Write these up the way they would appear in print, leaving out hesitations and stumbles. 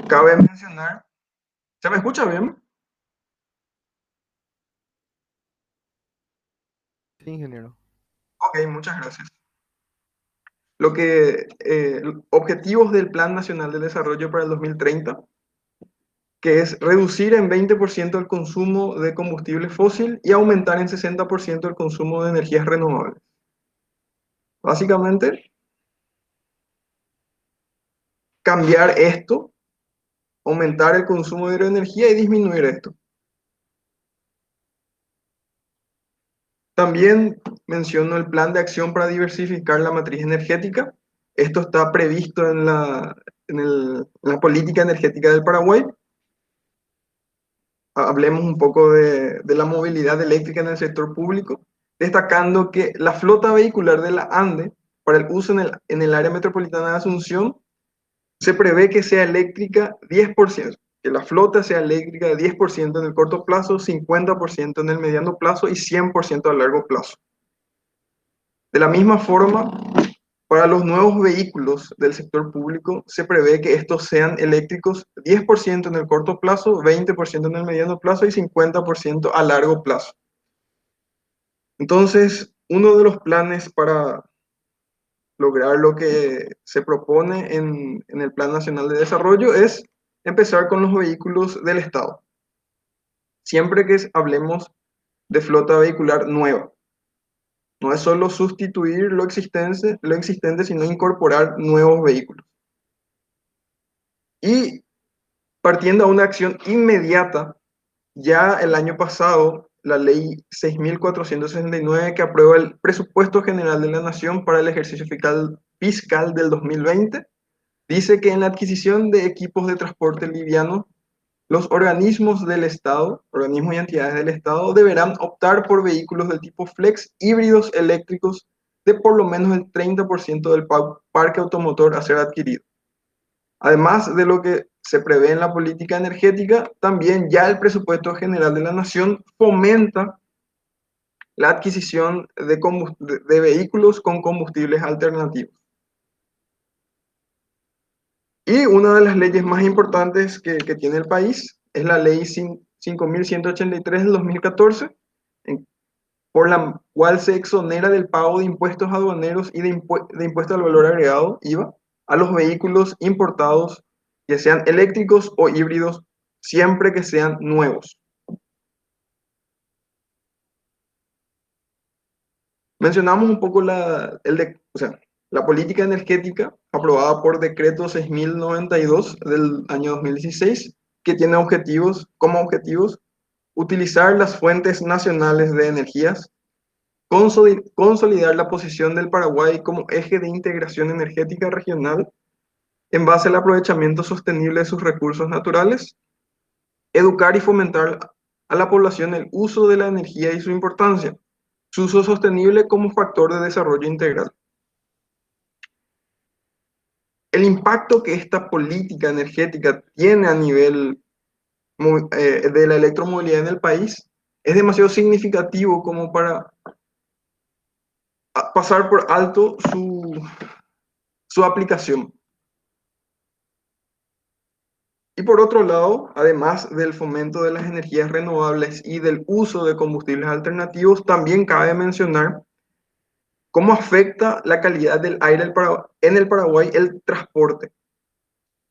Cabe mencionar, ¿se me escucha bien? Sí, ingeniero. Ok, muchas gracias. Objetivos del Plan Nacional de Desarrollo para el 2030, que es reducir en 20% el consumo de combustible fósil y aumentar en 60% el consumo de energías renovables. Básicamente, cambiar esto, aumentar el consumo de energía y disminuir esto. También menciono el plan de acción para diversificar la matriz energética. Esto está previsto en la política energética del Paraguay. Hablemos un poco de la movilidad eléctrica en el sector público, destacando que la flota vehicular de la ANDE para el uso en el área metropolitana de Asunción se prevé que sea eléctrica 10%, que la flota sea eléctrica 10% en el corto plazo, 50% en el mediano plazo y 100% a largo plazo. De la misma forma, para los nuevos vehículos del sector público, se prevé que estos sean eléctricos 10% en el corto plazo, 20% en el mediano plazo y 50% a largo plazo. Entonces, uno de los planes para lograr lo que se propone en el Plan Nacional de Desarrollo es empezar con los vehículos del Estado. Siempre que hablemos de flota vehicular nueva. No es solo sustituir lo existente, sino incorporar nuevos vehículos. Y partiendo a una acción inmediata, ya el año pasado, la ley 6.469 que aprueba el presupuesto general de la Nación para el ejercicio fiscal del 2020, dice que en la adquisición de equipos de transporte liviano, los organismos del Estado, organismos y entidades del Estado, deberán optar por vehículos del tipo flex híbridos eléctricos de por lo menos el 30% del parque automotor a ser adquirido. Además de lo que se prevé en la política energética, también ya el presupuesto general de la Nación fomenta la adquisición de vehículos con combustibles alternativos. Y una de las leyes más importantes que tiene el país es la ley 5.183 del 2014, por la cual se exonera del pago de impuestos aduaneros y de impuesto al valor agregado, IVA, a los vehículos importados, que sean eléctricos o híbridos, siempre que sean nuevos. Mencionamos un poco la política energética aprobada por decreto 6.092 del año 2016, que tiene como objetivos utilizar las fuentes nacionales de energías, consolidar la posición del Paraguay como eje de integración energética regional en base al aprovechamiento sostenible de sus recursos naturales, educar y fomentar a la población el uso de la energía y su importancia, su uso sostenible como factor de desarrollo integral. El impacto que esta política energética tiene a nivel de la electromovilidad en el país es demasiado significativo como para pasar por alto su aplicación. Y por otro lado, además del fomento de las energías renovables y del uso de combustibles alternativos, también cabe mencionar cómo afecta la calidad del aire en el Paraguay el transporte.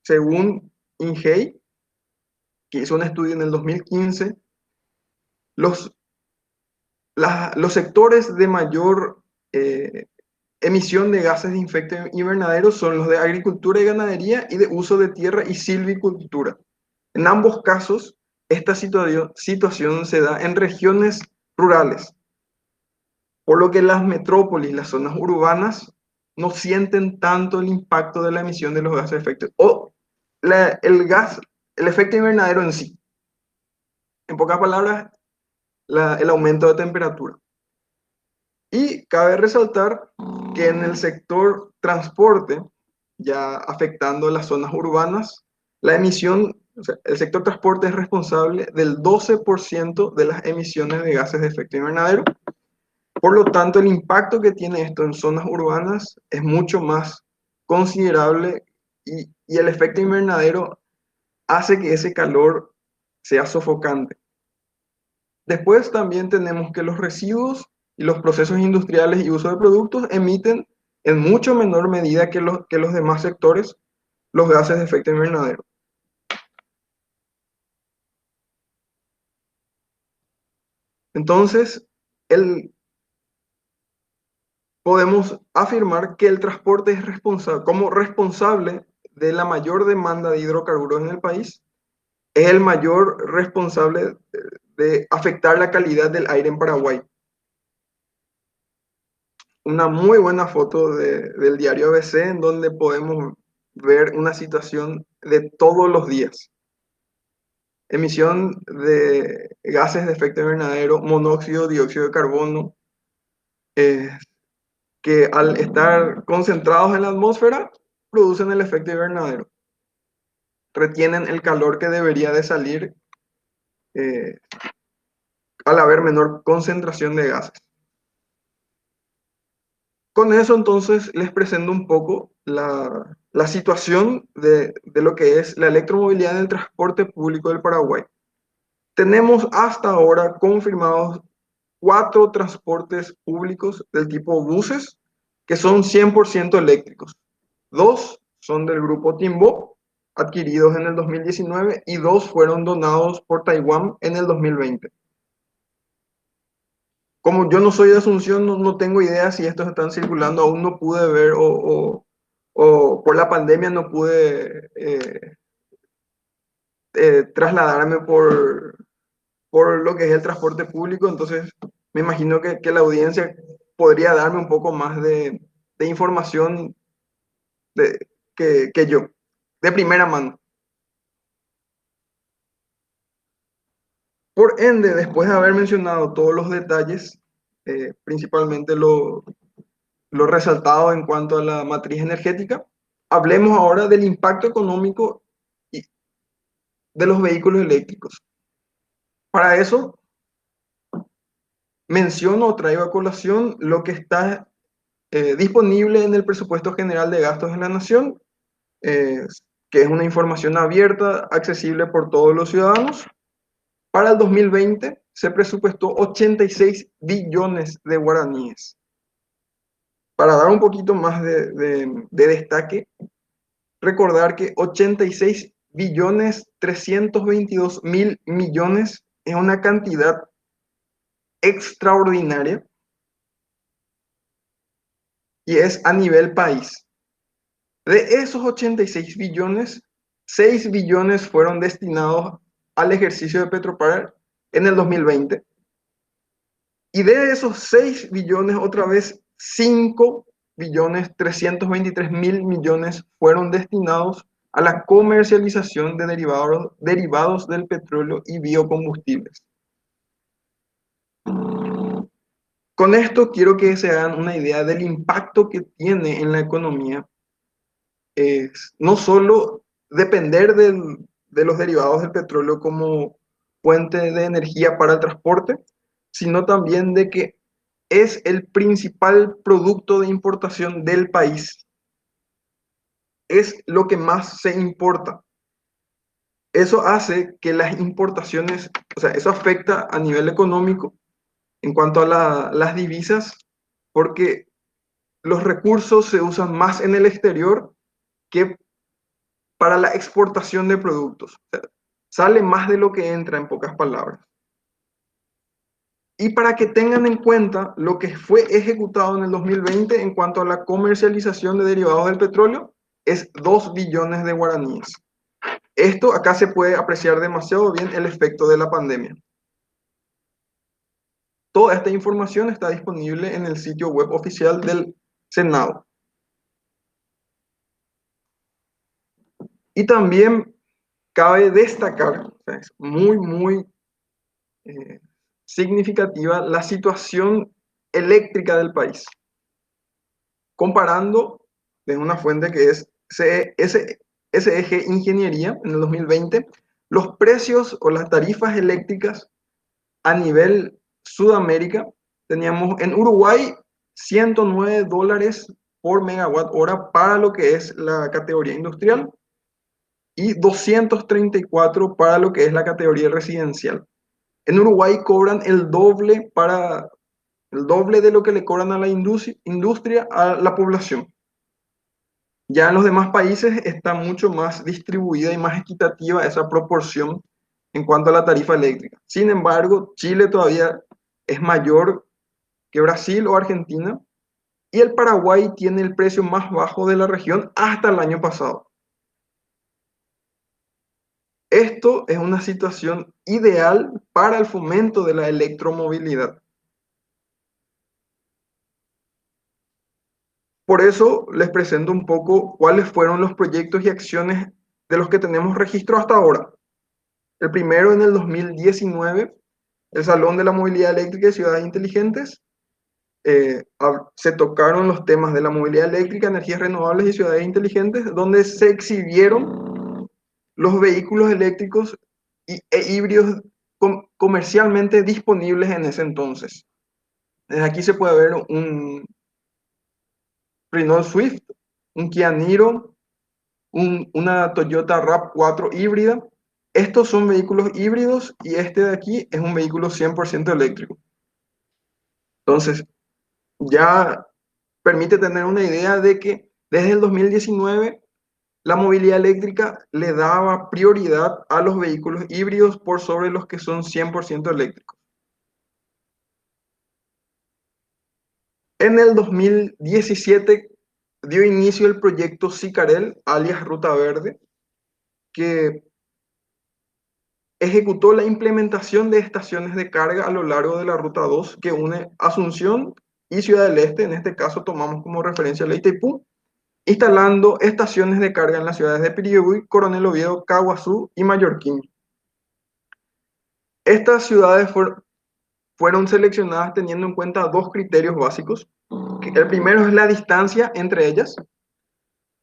Según INGEI, que hizo un estudio en el 2015, los, los sectores de mayor eh, emisión de gases de efecto invernadero son los de agricultura y ganadería y de uso de tierra y silvicultura. En ambos casos, esta situación se da en regiones rurales, por lo que las metrópolis, las zonas urbanas, no sienten tanto el impacto de la emisión de los gases de efecto, el efecto invernadero en sí. En pocas palabras, el aumento de temperatura. Y cabe resaltar que en el sector transporte, ya afectando las zonas urbanas, la emisión, o sea, el sector transporte es responsable del 12% de las emisiones de gases de efecto invernadero. Por lo tanto, el impacto que tiene esto en zonas urbanas es mucho más considerable y el efecto invernadero hace que ese calor sea sofocante. Después también tenemos que los residuos y los procesos industriales y uso de productos emiten en mucho menor medida que los demás sectores los gases de efecto invernadero. Entonces, el, podemos afirmar que el transporte es responsable, como responsable de la mayor demanda de hidrocarburos en el país, es el mayor responsable de afectar la calidad del aire en Paraguay. Una muy buena foto del diario ABC en donde podemos ver una situación de todos los días. Emisión de gases de efecto invernadero, monóxido, dióxido de carbono, eh, que al estar concentrados en la atmósfera producen el efecto invernadero. Retienen el calor que debería de salir eh, al haber menor concentración de gases. Con eso entonces les presento un poco la situación de lo que es la electromovilidad en el transporte público del Paraguay. Tenemos hasta ahora confirmados 4 transportes públicos del tipo buses que son 100% eléctricos. 2 son del grupo Timbó, adquiridos en el 2019, y 2 fueron donados por Taiwán en el 2020. Como yo no soy de Asunción, no tengo idea si estos están circulando, aún no pude ver o por la pandemia no pude trasladarme por lo que es el transporte público, entonces me imagino que la audiencia podría darme un poco más de información que yo, de primera mano. Por ende, después de haber mencionado todos los detalles, principalmente lo resaltado en cuanto a la matriz energética, hablemos ahora del impacto económico de los vehículos eléctricos. Para eso, menciono o traigo a colación lo que está disponible en el presupuesto general de gastos de la Nación, eh, que es una información abierta, accesible por todos los ciudadanos. Para el 2020 se presupuestó 86 billones de guaraníes. Para dar un poquito más de destaque, recordar que 86 billones 322 mil millones es una cantidad extraordinaria y es a nivel país. De esos 86 billones, 6 billones fueron destinados al ejercicio de Petropar en el 2020. Y de esos 6 billones, otra vez 5 billones 323 mil millones fueron destinados a la comercialización de derivados del petróleo y biocombustibles. Con esto quiero que se hagan una idea del impacto que tiene en la economía. Es no solo depender de los derivados del petróleo como fuente de energía para el transporte, sino también de que es el principal producto de importación del país. Es lo que más se importa. Eso hace que las importaciones, o sea, eso afecta a nivel económico en cuanto a las divisas, porque los recursos se usan más en el exterior que para la exportación de productos. O sea, sale más de lo que entra, en pocas palabras. Y para que tengan en cuenta lo que fue ejecutado en el 2020 en cuanto a la comercialización de derivados del petróleo, es 2 billones de guaraníes. Esto acá se puede apreciar demasiado bien el efecto de la pandemia. Toda esta información está disponible en el sitio web oficial del Senado. Y también cabe destacar, o sea, es muy eh, significativa la situación eléctrica del país, comparando de una fuente que es SEG Ingeniería en el 2020, los precios o las tarifas eléctricas a nivel Sudamérica. Teníamos en Uruguay $109 por megawatt hora para lo que es la categoría industrial y 234 para lo que es la categoría residencial. En Uruguay cobran el doble de lo que le cobran a la industria a la población. Ya en los demás países está mucho más distribuida y más equitativa esa proporción en cuanto a la tarifa eléctrica. Sin embargo, Chile todavía es mayor que Brasil o Argentina y el Paraguay tiene el precio más bajo de la región hasta el año pasado. Esto es una situación ideal para el fomento de la electromovilidad. Por eso les presento un poco cuáles fueron los proyectos y acciones de los que tenemos registro hasta ahora. El primero en el 2019, el Salón de la Movilidad Eléctrica y Ciudades Inteligentes. Se tocaron los temas de la movilidad eléctrica, energías renovables y ciudades inteligentes, donde se exhibieron los vehículos eléctricos e híbridos comercialmente disponibles en ese entonces. Desde aquí se puede ver un Renault Swift, un Kia Niro, una Toyota RAV4 híbrida. Estos son vehículos híbridos y este de aquí es un vehículo 100% eléctrico. Entonces, ya permite tener una idea de que desde el 2019 la movilidad eléctrica le daba prioridad a los vehículos híbridos por sobre los que son 100% eléctricos. En el 2017 dio inicio el proyecto Sicarel, alias Ruta Verde, que ejecutó la implementación de estaciones de carga a lo largo de la Ruta 2 que une Asunción y Ciudad del Este. En este caso tomamos como referencia la Itaipú, instalando estaciones de carga en las ciudades de Pirihuí, Coronel Oviedo, Caguazú y Mallorquín. Estas ciudades fueron seleccionadas teniendo en cuenta dos criterios básicos. El primero es la distancia entre ellas,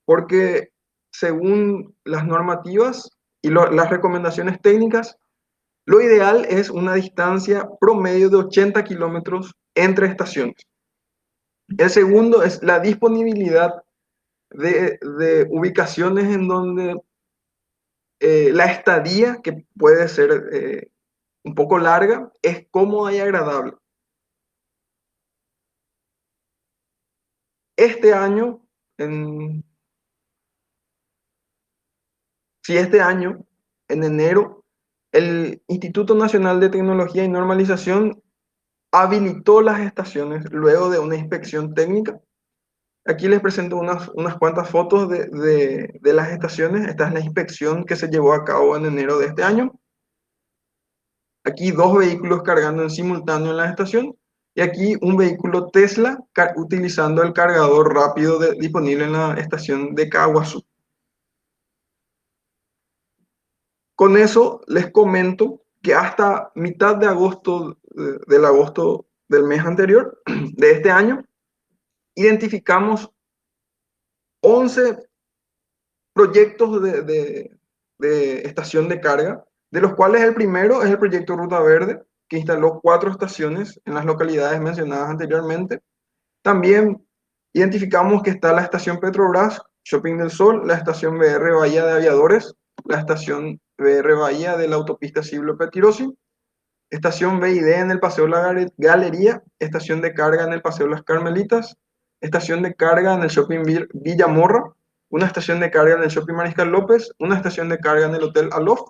porque según las normativas y las recomendaciones técnicas, lo ideal es una distancia promedio de 80 kilómetros entre estaciones. El segundo es la disponibilidad de ubicaciones en donde la estadía, que puede ser un poco larga, es cómoda y agradable. Este año, este año, en enero, el Instituto Nacional de Tecnología y Normalización habilitó las estaciones luego de una inspección técnica. Aquí les presento unas cuantas fotos de las estaciones. Esta es la inspección que se llevó a cabo en enero de este año. Aquí dos vehículos cargando en simultáneo en la estación y aquí un vehículo Tesla utilizando el cargador rápido disponible en la estación de Caguazú. Con eso les comento que hasta mitad de agosto, del agosto del mes anterior, de este año, identificamos 11 proyectos de estación de carga, de los cuales el primero es el proyecto Ruta Verde, que instaló 4 estaciones en las localidades mencionadas anteriormente. También identificamos que está la estación Petrobras, Shopping del Sol, la estación BR Bahía de Aviadores, la estación BR Bahía de la autopista Siglo Petirosi, estación BID en el Paseo La Galería, estación de carga en el Paseo Las Carmelitas, estación de carga en el Shopping Villa Morra, una estación de carga en el Shopping Mariscal López, una estación de carga en el Hotel Aloft,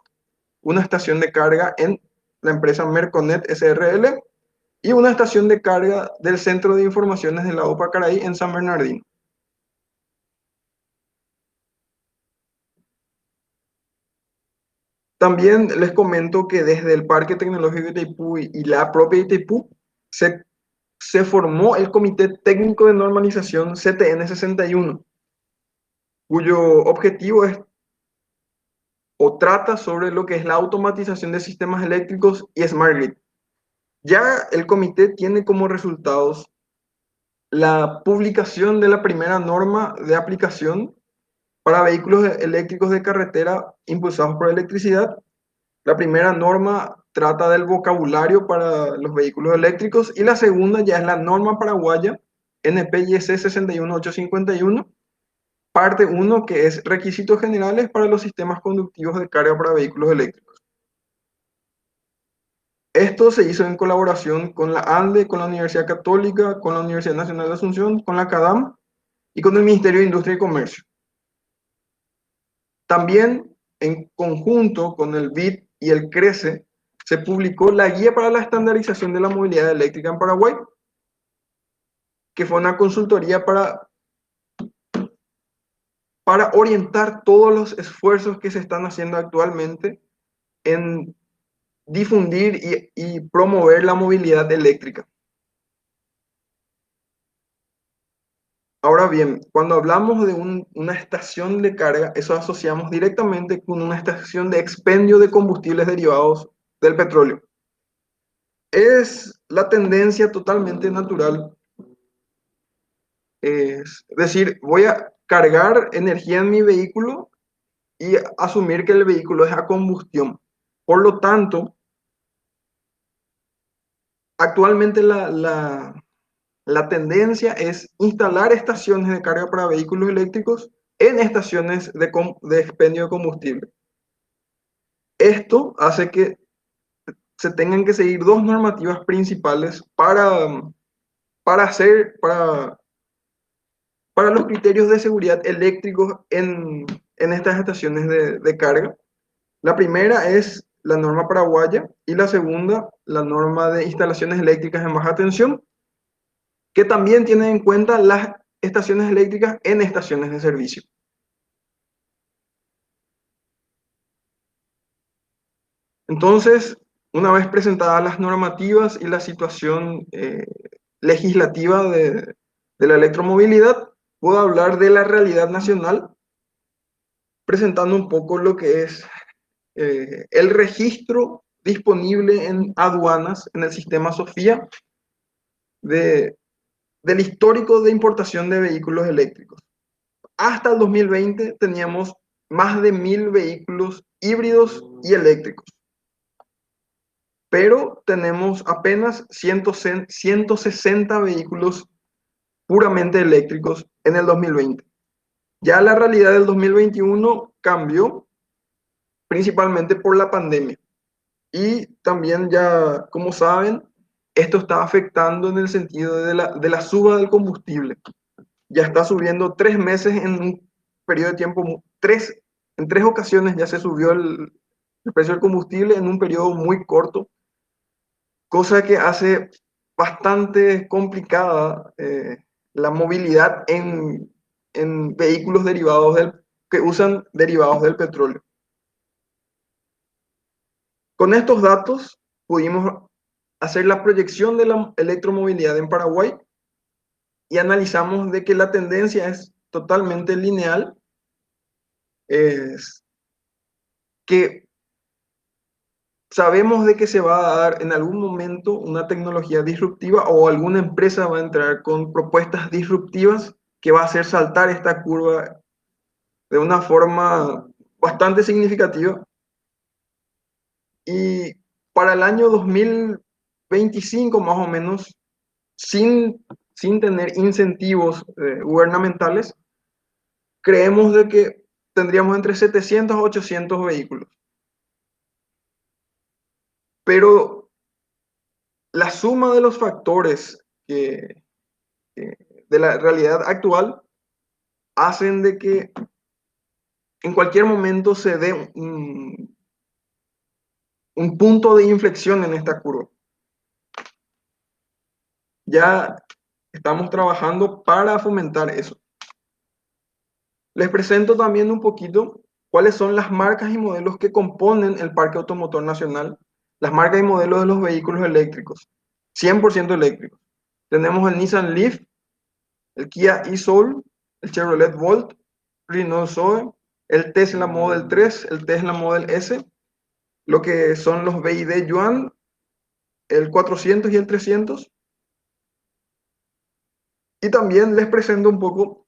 una estación de carga en la empresa Merconet SRL y una estación de carga del Centro de Informaciones de la OPA Caraí en San Bernardino. También les comento que desde el Parque Tecnológico de Itaipú y la propia Itaipú se formó el Comité Técnico de Normalización CTN 61, cuyo objetivo es o trata sobre lo que es la automatización de sistemas eléctricos y Smart Grid. Ya el comité tiene como resultados la publicación de la primera norma de aplicación para vehículos eléctricos de carretera impulsados por electricidad. La primera norma trata del vocabulario para los vehículos eléctricos y la segunda ya es la norma paraguaya NPIC 61851, parte uno, que es requisitos generales para los sistemas conductivos de carga para vehículos eléctricos. Esto se hizo en colaboración con la ANDE, con la Universidad Católica, con la Universidad Nacional de Asunción, con la CADAM y con el Ministerio de Industria y Comercio. También, en conjunto con el BID y el CRECE, se publicó la Guía para la Estandarización de la Movilidad Eléctrica en Paraguay, que fue una consultoría para orientar todos los esfuerzos que se están haciendo actualmente en difundir y promover la movilidad eléctrica. Ahora bien, cuando hablamos de una estación de carga, eso asociamos directamente con una estación de expendio de combustibles derivados del petróleo. Es la tendencia totalmente natural. Es decir, voy a cargar energía en mi vehículo y asumir que el vehículo es a combustión. Por lo tanto, actualmente la tendencia es instalar estaciones de carga para vehículos eléctricos en estaciones de expendio de combustible. Esto hace que se tengan que seguir dos normativas principales para los criterios de seguridad eléctricos en estas estaciones de carga. La primera es la norma paraguaya y la segunda, la norma de instalaciones eléctricas en baja tensión, que también tienen en cuenta las estaciones eléctricas en estaciones de servicio. Entonces, una vez presentadas las normativas y la situación legislativa de la electromovilidad, puedo hablar de la realidad nacional, presentando un poco lo que es el registro disponible en aduanas, en el sistema SOFIA, de, del histórico de importación de vehículos eléctricos. Hasta el 2020 teníamos más de 1000 vehículos híbridos y eléctricos, pero tenemos apenas 160 vehículos puramente eléctricos en el 2020. Ya la realidad del 2021 cambió principalmente por la pandemia. Y también ya, como saben, esto está afectando en el sentido de la suba del combustible. Ya está subiendo 3 meses en un periodo de tiempo, en 3 ocasiones ya se subió el precio del combustible en un periodo muy corto, cosa que hace bastante complicada la movilidad en vehículos que usan derivados del petróleo. Con estos datos pudimos hacer la proyección de la electromovilidad en Paraguay y analizamos de que la tendencia es totalmente lineal, es que sabemos de que se va a dar en algún momento una tecnología disruptiva o alguna empresa va a entrar con propuestas disruptivas que va a hacer saltar esta curva de una forma bastante significativa. Y para el año 2025 más o menos, sin tener incentivos gubernamentales, creemos de que tendríamos entre 700 a 800 vehículos. Pero la suma de los factores de la realidad actual hacen de que en cualquier momento se dé un punto de inflexión en esta curva. Ya estamos trabajando para fomentar eso. Les presento también un poquito cuáles son las marcas y modelos que componen el parque automotor nacional, las marcas y modelos de los vehículos eléctricos, 100% eléctricos. Tenemos el Nissan Leaf, el Kia e-Soul, el Chevrolet Volt, Renault Zoe, el Tesla Model 3, el Tesla Model S, lo que son los BYD Yuan, el 400 y el 300. Y también les presento un poco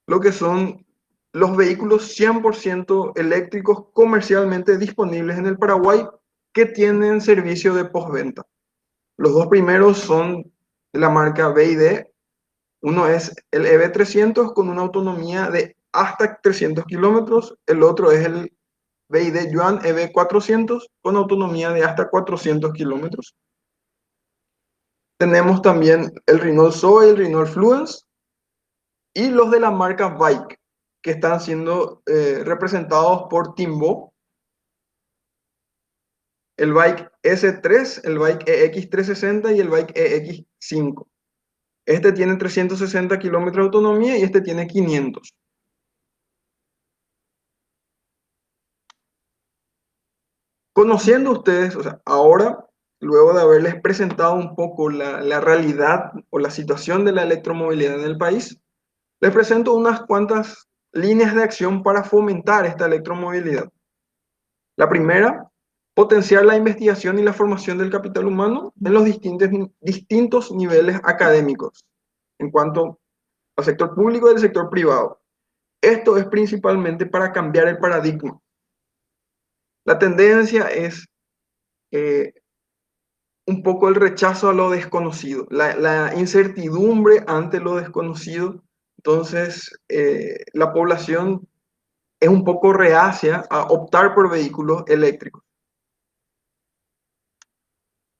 lo que son los vehículos 100% eléctricos comercialmente disponibles en el Paraguay que tienen servicio de postventa. Los dos primeros son de la marca BYD, Uno es el EV300 con una autonomía de hasta 300 kilómetros. El otro es el BYD Yuan EV400 con autonomía de hasta 400 kilómetros. Tenemos también el Renault Zoe y el Renault Fluence y los de la marca Bike, que están siendo representados por Timbo, el Bike S3, el Bike EX360 y el Bike EX5. Este tiene 360 kilómetros de autonomía y este tiene 500. Conociendo ustedes, o sea, ahora, luego de haberles presentado un poco la realidad o la situación de la electromovilidad en el país, les presento unas cuantas líneas de acción para fomentar esta electromovilidad. La primera, potenciar la investigación y la formación del capital humano en los distintos niveles académicos, en cuanto al sector público y al sector privado. Esto es principalmente para cambiar el paradigma. La tendencia es eh, un poco el rechazo a lo desconocido, la incertidumbre ante lo desconocido. Entonces, la población es un poco reacia a optar por vehículos eléctricos.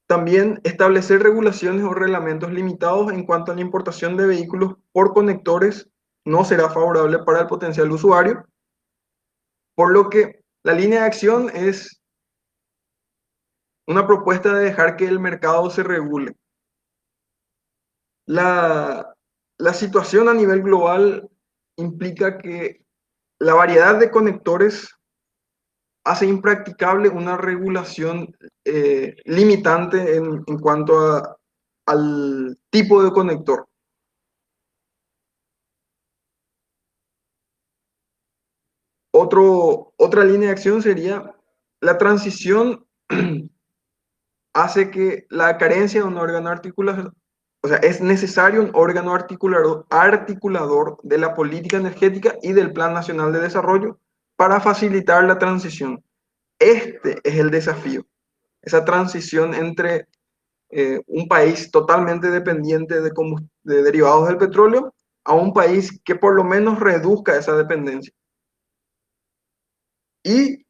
También establecer regulaciones o reglamentos limitados en cuanto a la importación de vehículos por conectores no será favorable para el potencial usuario, por lo que la línea de acción es una propuesta de dejar que el mercado se regule. La, la situación a nivel global implica que la variedad de conectores hace impracticable una regulación limitante en cuanto al tipo de conector. Otra línea de acción sería la transición hace que la carencia de un órgano articulador, o sea, es necesario un órgano articulador de la política energética y del Plan Nacional de Desarrollo para facilitar la transición. Este es el desafío, esa transición entre un país totalmente dependiente de derivados del petróleo a un país que por lo menos reduzca esa dependencia. Y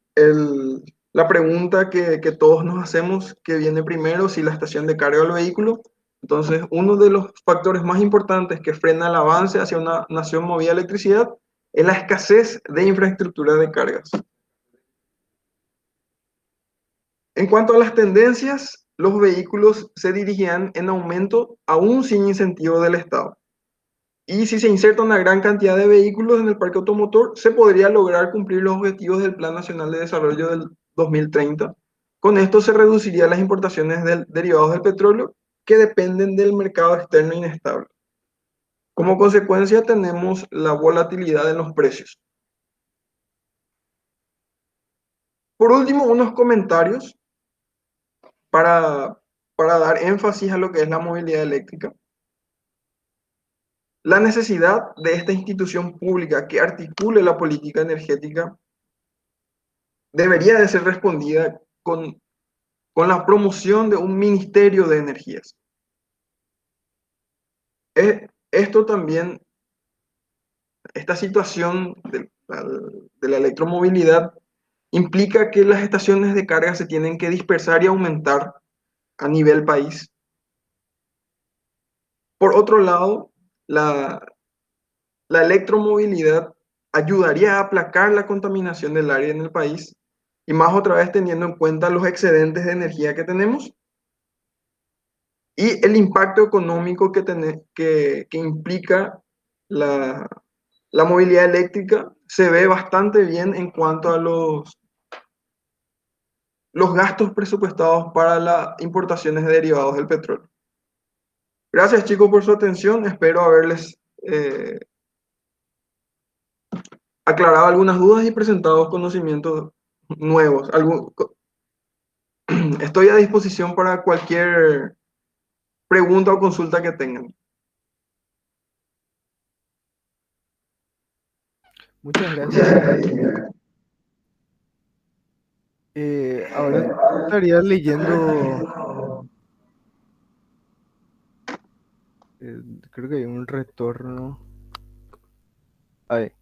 la pregunta que todos nos hacemos, ¿qué viene primero? Si la estación de carga o el vehículo. Entonces, uno de los factores más importantes que frena el avance hacia una nación movida a electricidad es la escasez de infraestructura de cargas. En cuanto a las tendencias, los vehículos se dirigirán en aumento aún sin incentivo del Estado. Y si se inserta una gran cantidad de vehículos en el parque automotor, se podría lograr cumplir los objetivos del Plan Nacional de Desarrollo del 2030. Con esto se reducirían las importaciones de derivados del petróleo que dependen del mercado externo inestable. Como consecuencia tenemos la volatilidad en los precios. Por último, unos comentarios para, para dar énfasis a lo que es la movilidad eléctrica. La necesidad de esta institución pública que articule la política energética debería de ser respondida con la promoción de un ministerio de energías. Esto también, esta situación de la electromovilidad implica que las estaciones de carga se tienen que dispersar y aumentar a nivel país. Por otro lado, la, la electromovilidad ayudaría a aplacar la contaminación del aire en el país y más otra vez teniendo en cuenta los excedentes de energía que tenemos y el impacto económico que implica la, la movilidad eléctrica se ve bastante bien en cuanto a los gastos presupuestados para las importaciones de derivados del petróleo. Gracias chicos por su atención, espero haberles aclarado algunas dudas y presentado conocimientos nuevos. Estoy a disposición para cualquier pregunta o consulta que tengan. Muchas gracias. Ahora estaría leyendo, Creo que hay un retorno. Ahí.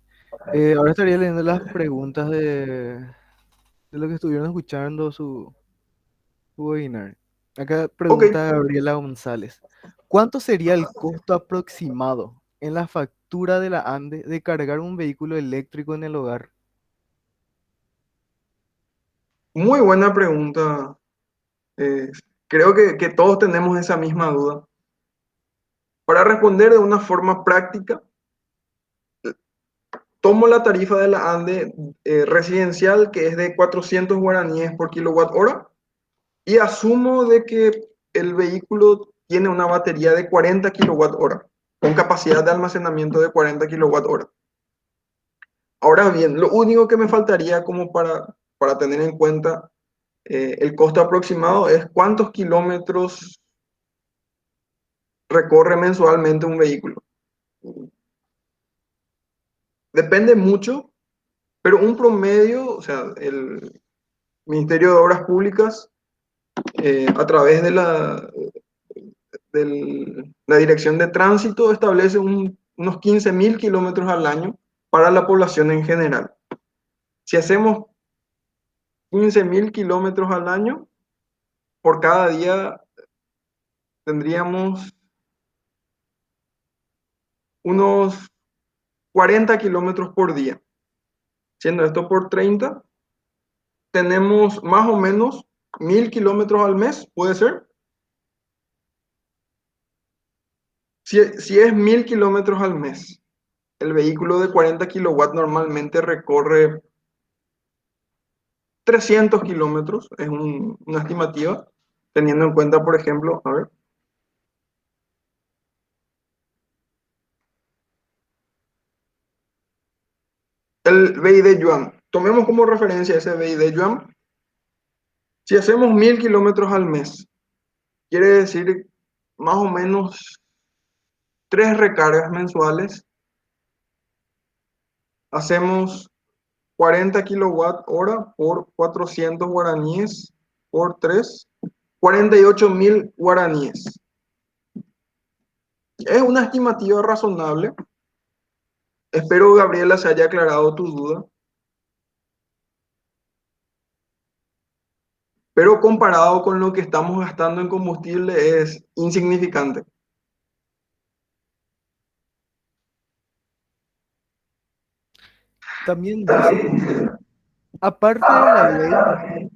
Ahora estaría leyendo las preguntas de lo que estuvieron escuchando su webinar. Acá Ok, pregunta Gabriela González. ¿Cuánto sería el costo aproximado en la factura de la ANDE de cargar un vehículo eléctrico en el hogar? muy buena pregunta. Eh, Creo que todos tenemos esa misma duda. Para responder de una forma práctica, tomo la tarifa de la ANDE residencial, que es de 400 guaraníes por kilowatt hora, y asumo de que el vehículo tiene una batería de 40 kilowatt hora, con capacidad de almacenamiento de 40 kilowatt hora. Ahora bien, lo único que me faltaría como para tener en cuenta el costo aproximado es cuántos kilómetros recorre mensualmente un vehículo. Depende mucho, pero un promedio, o sea, el Ministerio de Obras Públicas, a través de la Dirección de Tránsito, establece unos 15.000 kilómetros al año para la población en general. Si hacemos 15.000 kilómetros al año, por cada día tendríamos unos 40 kilómetros por día. Siendo esto por 30, tenemos más o menos 1.000 kilómetros al mes, puede ser. Si es 1.000 kilómetros al mes, el vehículo de 40 kilowatts normalmente recorre 300 kilómetros, es una estimativa, teniendo en cuenta, por ejemplo, a ver, el BID Yuan. Tomemos como referencia ese BID Yuan. Si hacemos 1.000 kilómetros al mes, quiere decir más o menos 3 recargas mensuales. Hacemos 40 kilowatt hora por 400 guaraníes por 3, 48.000 guaraníes. Es una estimativa razonable. Espero, Gabriela, se haya aclarado tu duda. Pero comparado con lo que estamos gastando en combustible es insignificante. También dice, aparte de la ley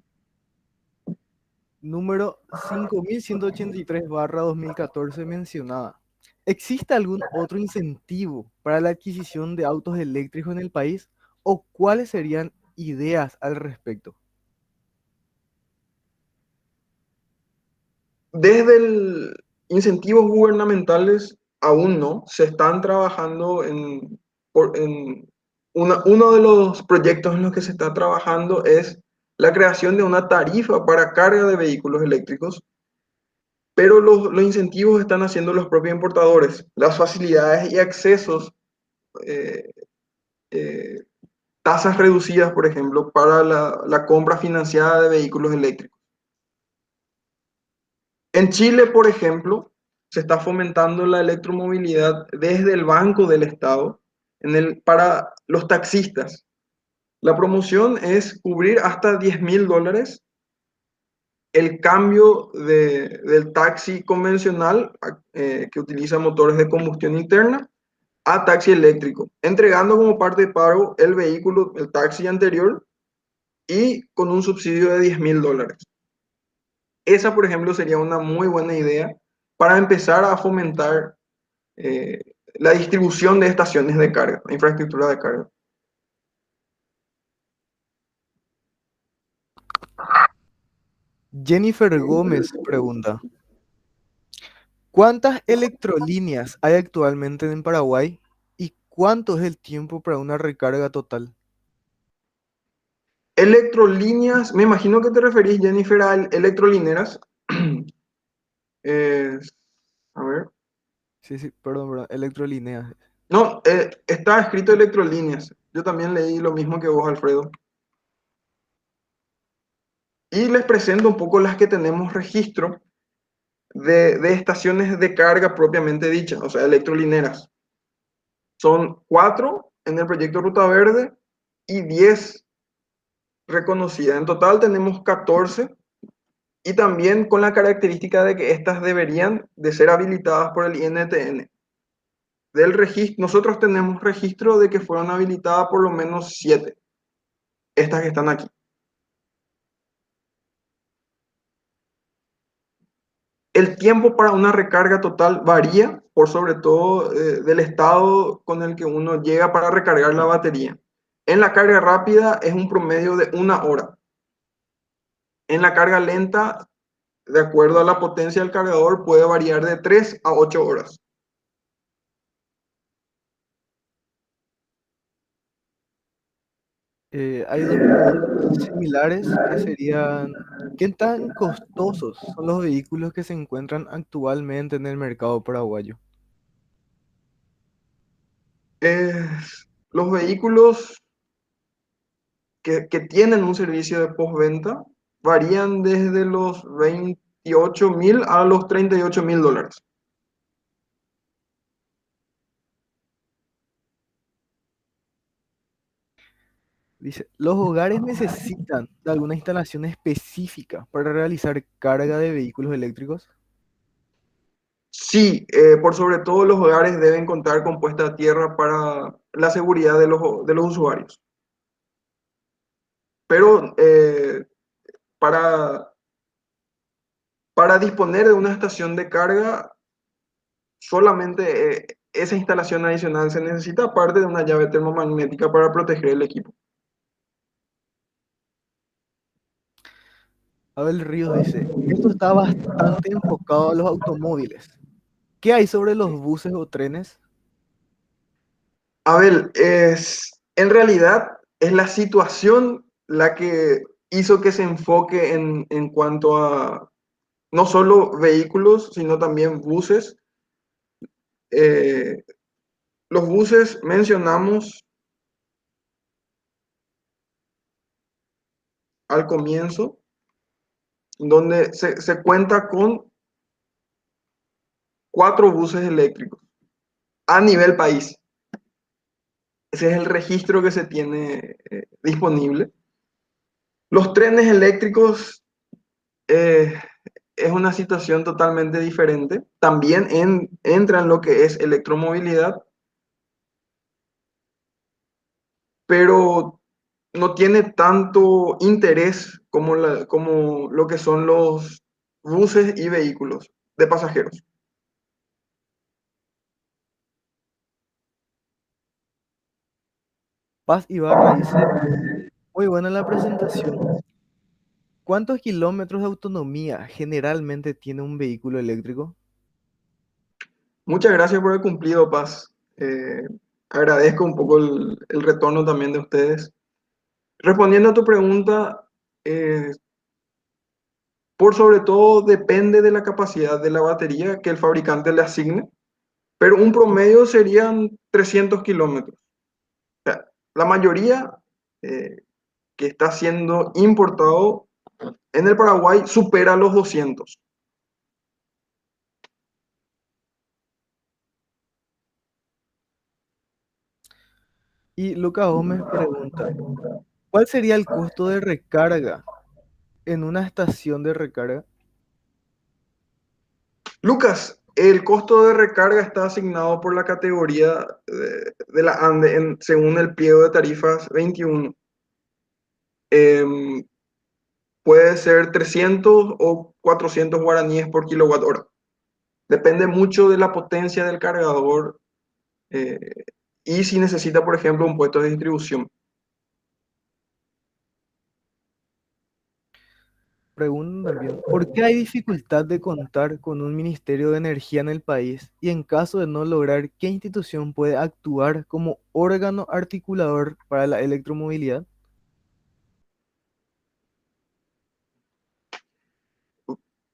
número 5183/2014 mencionada, ¿existe algún otro incentivo para la adquisición de autos eléctricos en el país o cuáles serían ideas al respecto? Desde el incentivos gubernamentales aún no, se están trabajando uno de los proyectos en los que se está trabajando es la creación de una tarifa para carga de vehículos eléctricos, pero los incentivos están haciendo los propios importadores. Las facilidades y accesos, eh, eh, tasas reducidas, por ejemplo, para la compra financiada de vehículos eléctricos. En Chile, por ejemplo, se está fomentando la electromovilidad desde el Banco del Estado para los taxistas. La promoción es cubrir hasta $10.000 el cambio del taxi convencional, que utiliza motores de combustión interna, a taxi eléctrico, entregando como parte de pago el vehículo, el taxi anterior, y con un subsidio de $10.000. Esa, por ejemplo, sería una muy buena idea para empezar a fomentar eh, la distribución de estaciones de carga, la infraestructura de carga. Jennifer Gómez pregunta, ¿cuántas electrolíneas hay actualmente en Paraguay y cuánto es el tiempo para una recarga total? Electrolíneas, me imagino que te referís, Jennifer, a electrolineras. Eh, a ver. Sí, sí, perdón, electrolíneas. No, está escrito electrolíneas. Yo también leí lo mismo que vos, Alfredo. Y les presento un poco las que tenemos registro. de estaciones de carga propiamente dichas, o sea, electrolineras. Son 4 en el proyecto Ruta Verde y 10 reconocidas. En total tenemos 14 y también con la característica de que estas deberían de ser habilitadas por el INTN. Del registro, nosotros tenemos registro de que fueron habilitadas por lo menos 7, estas que están aquí. El tiempo para una recarga total varía por sobre todo del estado con el que uno llega para recargar la batería. En la carga rápida es un promedio de 1 hora. En la carga lenta, de acuerdo a la potencia del cargador, puede variar de 3 a 8 horas. Hay dos preguntas similares que serían, ¿qué tan costosos son los vehículos que se encuentran actualmente en el mercado paraguayo? Eh, los vehículos que tienen un servicio de postventa varían desde los 28.000 a los 38.000 dólares. Dice, ¿los hogares necesitan de alguna instalación específica para realizar carga de vehículos eléctricos? Sí, por sobre todo los hogares deben contar con puesta a tierra para la seguridad de los usuarios. Pero para, para disponer de una estación de carga, solamente esa instalación adicional se necesita, aparte de una llave termomagnética para proteger el equipo. Abel Ríos dice, esto está bastante enfocado a los automóviles. ¿Qué hay sobre los buses o trenes? Abel, en realidad es la situación la que hizo que se enfoque en cuanto a no solo vehículos, sino también buses. Eh, los buses mencionamos al comienzo, donde se cuenta con 4 buses eléctricos a nivel país. Ese es el registro que se tiene disponible. Los trenes eléctricos eh, es una situación totalmente diferente. También entra en lo que es electromovilidad, pero no tiene tanto interés como lo que son los buses y vehículos de pasajeros. Paz Ibarra dice, muy buena la presentación. ¿Cuántos kilómetros de autonomía generalmente tiene un vehículo eléctrico? Muchas gracias por el cumplido, Paz. Eh, agradezco un poco el retorno también de ustedes. Respondiendo a tu pregunta, eh, por sobre todo depende de la capacidad de la batería que el fabricante le asigne, pero un promedio serían 300 kilómetros. O sea, la mayoría eh, que está siendo importado en el Paraguay supera los 200. Y Lucas Gómez pregunta, ¿cuál sería el costo de recarga en una estación de recarga? Lucas, el costo de recarga está asignado por la categoría de la ANDE según el pliego de tarifas 21. Em, puede ser 300 o 400 guaraníes por kilowatt hora. Depende mucho de la potencia del cargador eh, y si necesita, por ejemplo, un puesto de distribución. Preguntan también, ¿por qué hay dificultad de contar con un Ministerio de Energía en el país? Y en caso de no lograr, ¿qué institución puede actuar como órgano articulador para la electromovilidad?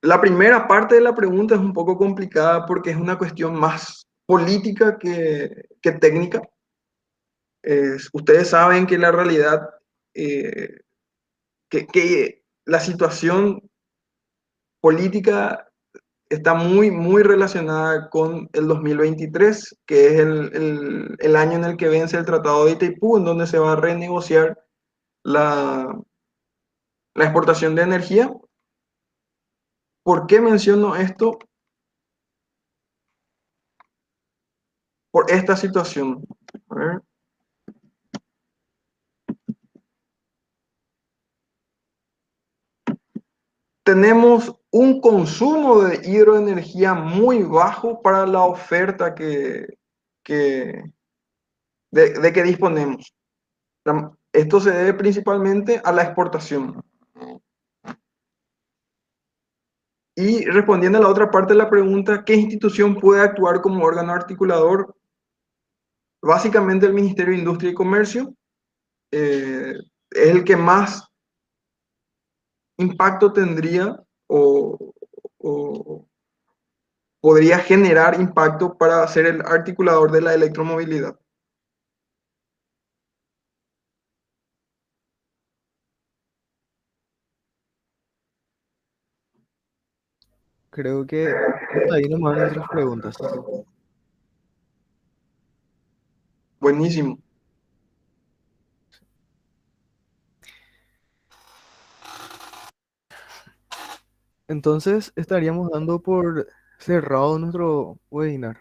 La primera parte de la pregunta es un poco complicada porque es una cuestión más política que técnica. Ustedes saben que la realidad, eh, que la situación política está muy, muy relacionada con el 2023, que es el año en el que vence el Tratado de Itaipú, en donde se va a renegociar la, la exportación de energía. ¿Por qué menciono esto? Por esta situación. A ver. Tenemos un consumo de hidroenergía muy bajo para la oferta que, de que disponemos. Esto se debe principalmente a la exportación. Y respondiendo a la otra parte de la pregunta, ¿qué institución puede actuar como órgano articulador? Básicamente el Ministerio de Industria y Comercio es el que más impacto tendría o podría generar impacto para ser el articulador de la electromovilidad. Creo que hasta ahí nomás nuestras preguntas. Buenísimo. Entonces estaríamos dando por cerrado nuestro webinar.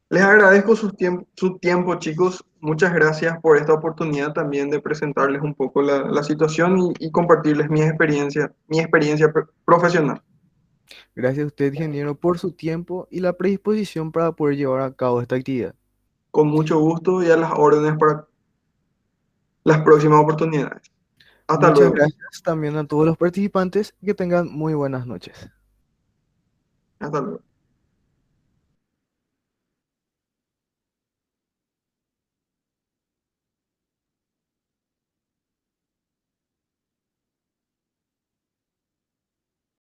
Les agradezco su tiempo, chicos. Muchas gracias por esta oportunidad también de presentarles un poco la situación y compartirles mi experiencia profesional. Gracias a usted, ingeniero, por su tiempo y la predisposición para poder llevar a cabo esta actividad. Con mucho gusto y a las órdenes para las próximas oportunidades. Hasta Muchas luego. gracias también a todos los participantes y que tengan muy buenas noches. Hasta luego.